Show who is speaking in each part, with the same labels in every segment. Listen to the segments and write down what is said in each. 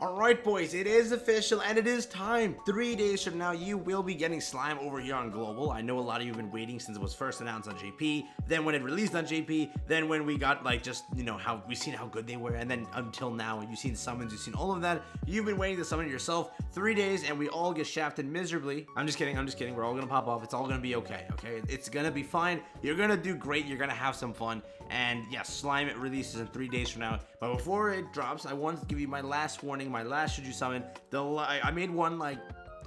Speaker 1: Alright boys, it is official and it is time. 3 days from now, you will be getting Slime over here on Global. I know a lot of you have been waiting since it was first announced on JP, then when it released on JP, then when we got like just, you know, how we've seen how good they were, and then until now, you've seen summons, you've seen all of that. You've been waiting to summon it yourself. 3 days and we all get shafted miserably. I'm just kidding. We're all gonna pop off. It's all gonna be okay, okay? It's gonna be fine. You're gonna do great. You're gonna have some fun. And yes, Slime, it releases in 3 days from now. But before it drops, I wanted to give you my last warning, my last should you summon. I made one like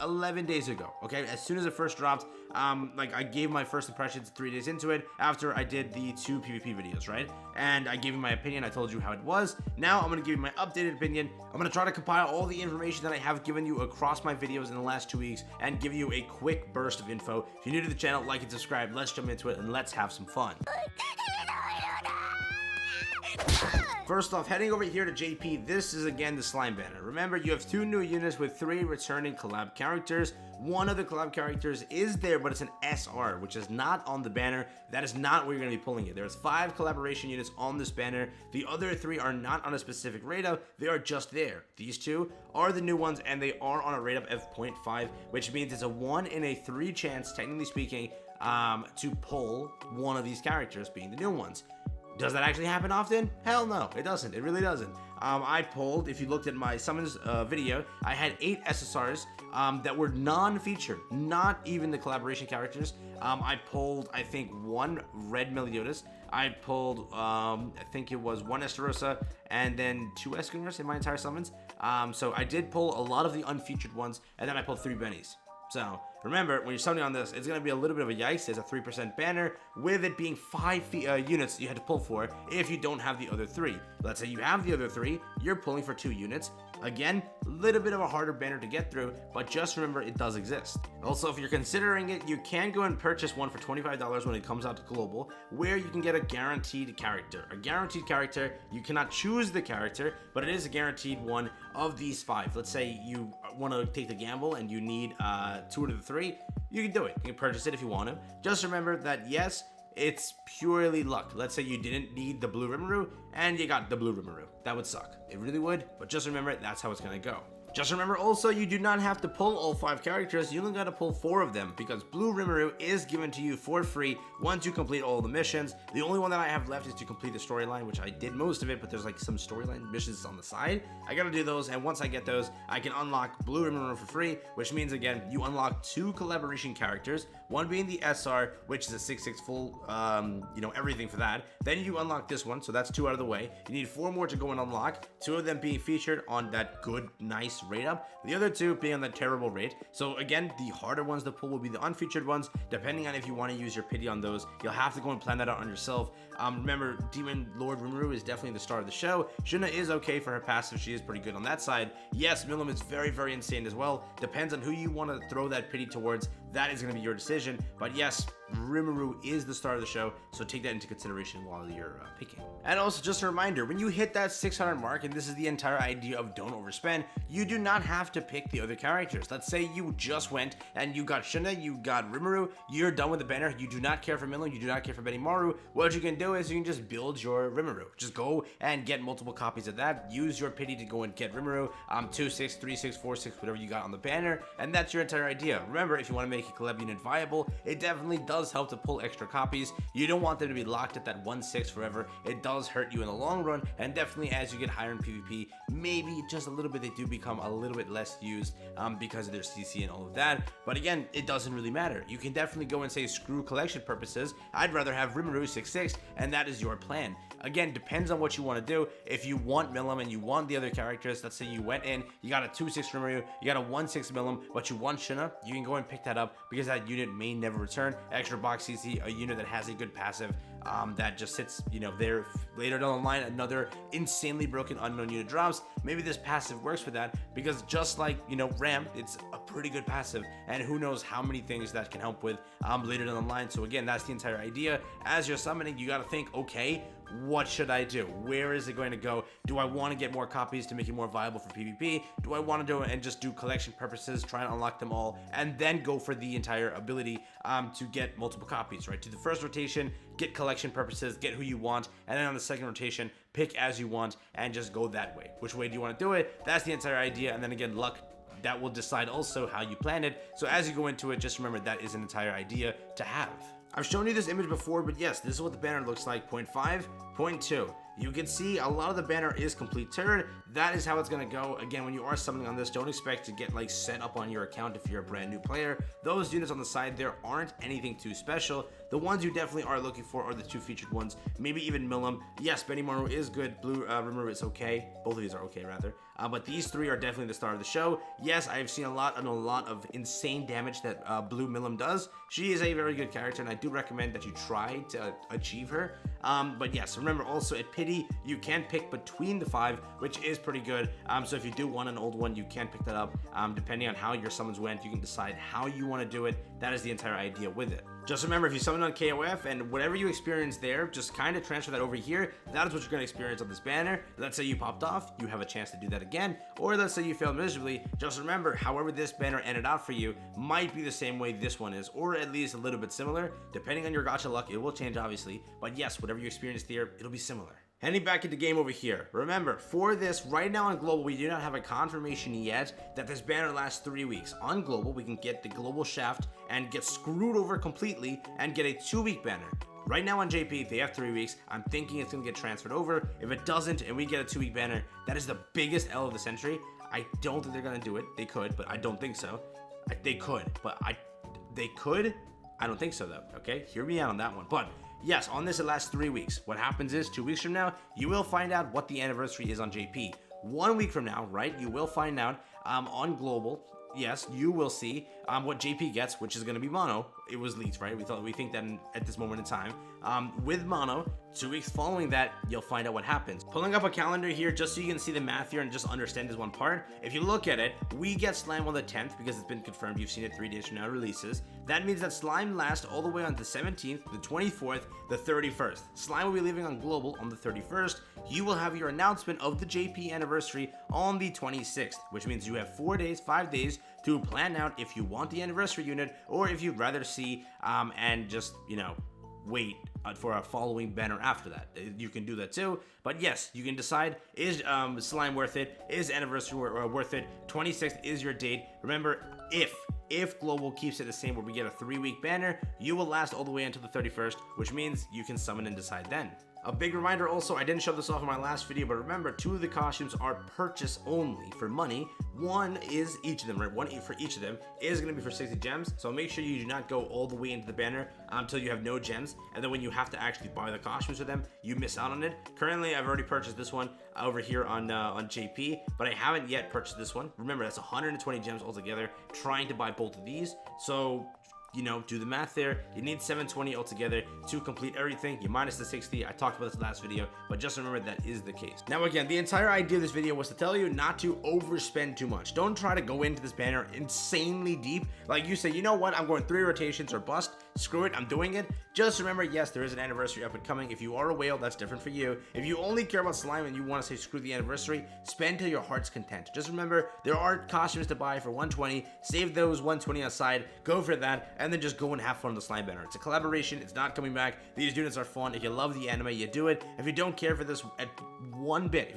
Speaker 1: 11 days ago, okay? As soon as it first dropped, like I gave my first impressions 3 days into it after I did the 2 PvP videos, right? And I gave you my opinion. I told you how it was. Now I'm gonna give you my updated opinion. I'm gonna try to compile all the information that I have given you across my videos in the last 2 weeks and give you a quick burst of info. If you're new to the channel, like and subscribe. Let's jump into it and let's have some fun. First off, heading over here to JP, this is again the Slime banner. Remember, you have 2 new units with 3 returning collab characters. One of the collab characters is there, but it's an SR, which is not on the banner. That is not where you're going to be pulling it. There's 5 collaboration units on this banner. The other 3 are not on a specific rate up. They are just there. These 2 are the new ones, and they are on a rate up of 0.5, which means it's a 1 in a 3 chance, technically speaking, to pull one of these characters being the new ones. Does that actually happen often? Hell no, it doesn't. It really doesn't. I pulled, if you looked at my summons video, I had 8 SSRs that were non-featured, not even the collaboration characters. I pulled, I think, 1 red Meliodas. I pulled, I think it was 1 Estarossa and then 2 Escanors in my entire summons. So I did pull a lot of the unfeatured ones, and then I pulled 3 Bennies. So remember, when you're summoning on this, it's going to be a little bit of a yikes. There's a 3% banner with it being 5 units you had to pull for if you don't have the other 3. Let's say you have the other 3, you're pulling for 2 units. Again, a little bit of a harder banner to get through, but just remember it does exist. Also, if you're considering it, you can go and purchase one for $25 when it comes out to Global, where you can get a guaranteed character. A guaranteed character, you cannot choose the character, but it is a guaranteed one of these 5. Let's say you want to take the gamble and you need 2 out of the 3, you can do it. You can purchase it if you want to. Just remember that yes, it's purely luck. Let's say you didn't need the blue Rimuru and you got the blue Rimuru. That would suck. It really would, but just remember that's how it's gonna go. Just remember also, you do not have to pull all 5 characters, you only gotta pull 4 of them, because Blue Rimuru is given to you for free once you complete all the missions. The only one that I have left is to complete the storyline, which I did most of it, but there's like some storyline missions on the side. I gotta do those, and once I get those, I can unlock Blue Rimuru for free, which means again, you unlock 2 collaboration characters, one being the SR, which is a 6/6 full, you know, everything for that. Then you unlock this one, so that's 2 out of the way. You need 4 more to go and unlock, 2 of them being featured on that good, nice rate up, the other 2 being on the terrible rate. So again, the harder ones to pull will be the unfeatured ones. Depending on if you want to use your pity on those, you'll have to go and plan that out on yourself. Remember, Demon Lord Rimuru is definitely the star of the show. Shuna is okay for her passive. She is pretty good on that side. Yes, Milim is very, very insane as well. Depends on who you want to throw that pity towards. That is going to be your decision. But yes, Rimuru is the star of the show, so take that into consideration while you're picking. And also, just a reminder, when you hit that 600 mark, and this is the entire idea of don't overspend, you do not have to pick the other characters. Let's say you just went and you got Shuna, you got Rimuru, you're done with the banner, you do not care for Milim, you do not care for Benimaru. What you can do is you can just build your Rimuru. Just go and get multiple copies of that, use your pity to go and get Rimuru, 2/6, 3/6, 4/6, whatever you got on the banner, and that's your entire idea. Remember, if you want to make a collab unit viable, it definitely does help to pull extra copies. You don't want them to be locked at that 1/6 forever. It does hurt you in the long run, and definitely as you get higher in PvP, maybe just a little bit they do become a little bit less used because of their CC and all of that. But again, it doesn't really matter. You can definitely go and say screw collection purposes, I'd rather have Rimuru 6/6, and that is your plan. Again, depends on what you want to do. If you want Milim and you want the other characters, let's say you went in, you got a 2/6 Rimuru, you got a 1/6 Milim, but you want Shuna, you can go and pick that up because that unit may never return. Extra box CC, a unit that has a good passive that just sits, you know, there later down the line, another insanely broken unknown unit drops. Maybe this passive works for that because just like, you know, Ram, it's a pretty good passive, and who knows how many things that can help with later down the line. So again, that's the entire idea. As you're summoning, you got to think, okay, what should I do? Where is it going to go? Do I want to get more copies to make it more viable for PvP? Do I want to do it and just do collection purposes, try and unlock them all, and then go for the entire ability to get multiple copies, right? To the first rotation, get collection purposes, get who you want, and then on the second rotation, pick as you want and just go that way. Which way do you want to do it? That's the entire idea, and then again, luck, that will decide also how you plan it. So as you go into it, just remember that is an entire idea to have. I've shown you this image before, but yes, this is what the banner looks like. Point 5, point 2. You can see a lot of the banner is complete turret. That is how it's going to go. Again, when you are summoning on this, don't expect to get like set up on your account if you're a brand new player. Those units on the side there aren't anything too special. The ones you definitely are looking for are the 2 featured ones, maybe even Milim. Yes, Benimaru is good. Blue Rimuru is okay. Both of these are okay, rather. But these 3 are definitely the star of the show. Yes, I have seen a lot of insane damage that Blue Milim does. She is a very good character, and I do recommend that you try to achieve her. But yes, remember also at Pity, you can pick between the 5, which is pretty good. So if you do want an old one, you can pick that up. Depending on how your summons went, you can decide how you want to do it. That is the entire idea with it. Just remember, if you summon on KOF and whatever you experience there, just kind of transfer that over here. That is what you're going to experience on this banner. Let's say you popped off, you have a chance to do that again. Or let's say you failed miserably. Just remember, however this banner ended out for you might be the same way this one is, or at least a little bit similar. Depending on your gacha luck, it will change obviously. But yes, whatever you experienced here, it'll be similar. Heading back into game over here. Remember, for this, right now on Global, we do not have a confirmation yet that this banner lasts 3 weeks. On Global, we can get the Global Shaft and get screwed over completely and get a 2-week banner. Right now on JP, they have 3 weeks. I'm thinking it's going to get transferred over. If it doesn't and we get a 2-week banner, that is the biggest L of the century. I don't think they're going to do it. They could, but I don't think so. They could, but they could. I don't think so, though. Okay, hear me out on that one. But yes, on this, it lasts 3 weeks. What happens is 2 weeks from now, you will find out what the anniversary is on JP. 1 week from now, right, you will find out on Global. Yes, you will see what JP gets, which is going to be mono. It was leaked, right? We think that at this moment in time. With mono, 2 weeks following that, you'll find out what happens. Pulling up a calendar here just so you can see the math here and just understand this one part. If you look at it, we get Slime on the 10th because it's been confirmed. You've seen it 3 days from now releases. That means that Slime lasts all the way on the 17th, the 24th, the 31st. Slime will be leaving on Global on the 31st. You will have your announcement of the JP anniversary on the 26th, which means you have 4 days, 5 days to plan out if you want the anniversary unit or if you'd rather see and just, you know, wait for a following banner after that. You can do that too. But yes, you can decide, is Slime worth it? Is anniversary worth it? 26th is your date. Remember, if Global keeps it the same where we get a 3-week banner, you will last all the way until the 31st, which means you can summon and decide then. A big reminder also, I didn't show this off in my last video, but remember, 2 of the costumes are purchase only for money. 1 is each of them, right? 1 for each of them is going to be for 60 gems. So make sure you do not go all the way into the banner until you have no gems. And then when you have to actually buy the costumes for them, you miss out on it. Currently, I've already purchased this one over here on JP, but I haven't yet purchased this one. Remember, that's 120 gems altogether, trying to buy both of these. So, you know, do the math there. You need 720 altogether to complete everything. You minus the 60. I talked about this last video, but just remember that is the case. Now again, the entire idea of this video was to tell you not to overspend too much. Don't try to go into this banner insanely deep. Like you say, you know what, I'm going 3 rotations or bust. Screw it, I'm doing it. Just remember, yes, there is an anniversary up and coming. If you are a whale, that's different for you. If you only care about Slime and you want to say screw the anniversary, spend till your heart's content. Just remember, there are costumes to buy for 120. Save those 120 aside, go for that, and then just go and have fun with the Slime banner. It's a collaboration, it's not coming back. These units are fun. If you love the anime, you do it. If you don't care for this at one bit,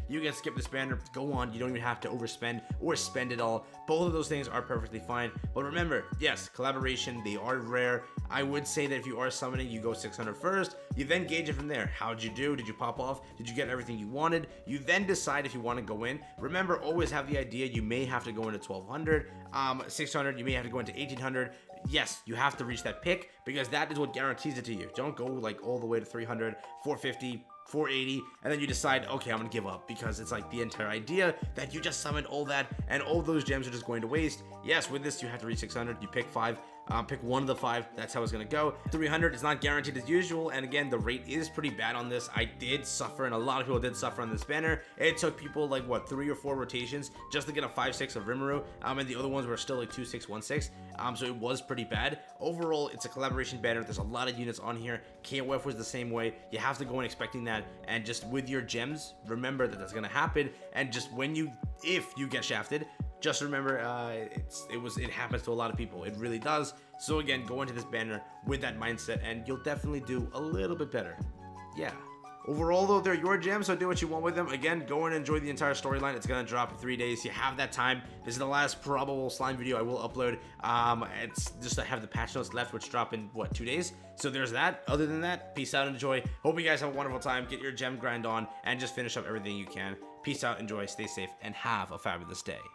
Speaker 1: you can skip this banner, go on. You don't even have to overspend or spend it all. Both of those things are perfectly fine. But remember, yes, collaboration, they are rare. I would say that if you are summoning, you go 600 first. You then gauge it from there. How'd you do? Did you pop off? Did you get everything you wanted? You then decide if you want to go in. Remember, always have the idea you may have to go into 1200, 600, you may have to go into 1800. Yes, you have to reach that pick because that is what guarantees it to you. Don't go like all the way to 300, 450, 480, and then you decide, okay, I'm gonna give up because it's like the entire idea that you just summoned all that and all those gems are just going to waste. Yes, with this, you have to reach 600, you pick 5. Pick one of the 5. That's how it's gonna go. 300 is not guaranteed as usual, and again, the rate is pretty bad on this. I did suffer, and a lot of people did suffer on this banner. It took people like what, 3 or 4 rotations just to get a 5/6 of Rimuru, and the other ones were still like 2/6, 1/6. So it was pretty bad. Overall, it's a collaboration banner. There's a lot of units on here. KOF was the same way. You have to go in expecting that, and just with your gems, remember that that's gonna happen. And just if you get shafted, just remember, it happens to a lot of people. It really does. So again, go into this banner with that mindset, and you'll definitely do a little bit better. Yeah. Overall, though, they're your gems, so do what you want with them. Again, go and enjoy the entire storyline. It's gonna drop in 3 days. You have that time. This is the last probable slime video I will upload. It's just I have the patch notes left, which drop in what, 2 days. So there's that. Other than that, peace out, enjoy. Hope you guys have a wonderful time. Get your gem grind on, and just finish up everything you can. Peace out, enjoy, stay safe, and have a fabulous day.